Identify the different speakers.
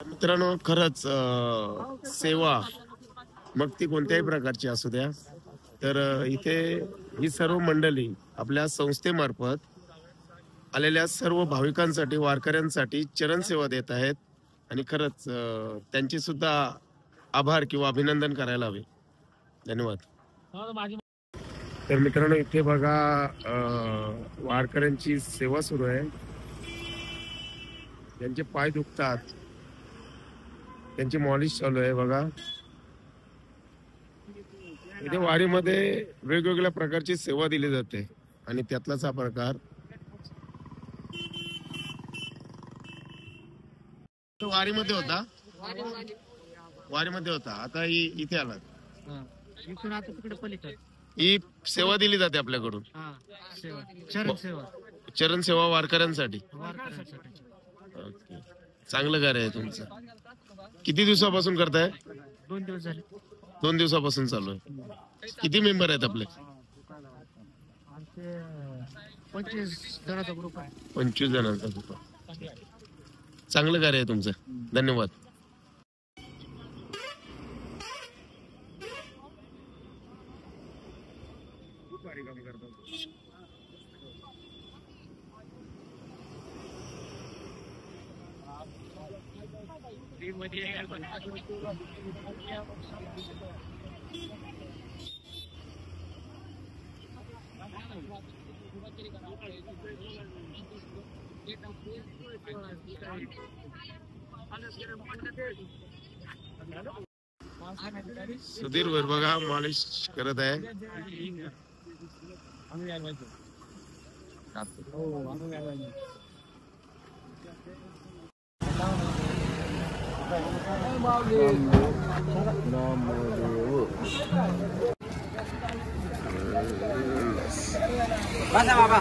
Speaker 1: मित्रांनो, खरंच सेवा मग ती कोणत्याही प्रकारची असू द्या, तर इथे ही सर्व मंडळी आपल्या संस्थेमार्फत आलेल्या सर्व भाविकांसाठी, वारकऱ्यांसाठी चरण सेवा देत आहेत आणि खरंच त्यांचे सुद्धा आभार किंवा अभिनंदन करायला हवे. धन्यवाद. तर मित्रांनो, इथे बघा वारकऱ्यांची सेवा सुरू आहे. त्यांचे पाय दुखतात, त्यांची मॉलिश चालू आहे. बघा, इथे वारीमध्ये वेगवेगळ्या प्रकारची सेवा दिली जाते आणि त्यातलाच हा प्रकार. तो वारीमध्ये होता, आता इथे आला. ही सेवा दिली जाते आपल्याकडून, चरण सेवा वारकऱ्यांसाठी. चांगलं कार्य आहे तुमचं. किती दिवसापासून करताय?
Speaker 2: 2 दिवस झाले.
Speaker 1: 2 दिवसापासून चालू आहे. किती मेंबर आहेत आपले?
Speaker 2: 25 जणांचा ग्रुप आहे.
Speaker 1: 25 जणांचा ग्रुप आहे. चांगलं कार्य आहे तुमचं. धन्यवाद. सुधीर वर बघा मालिश करत आहे.
Speaker 2: बाबा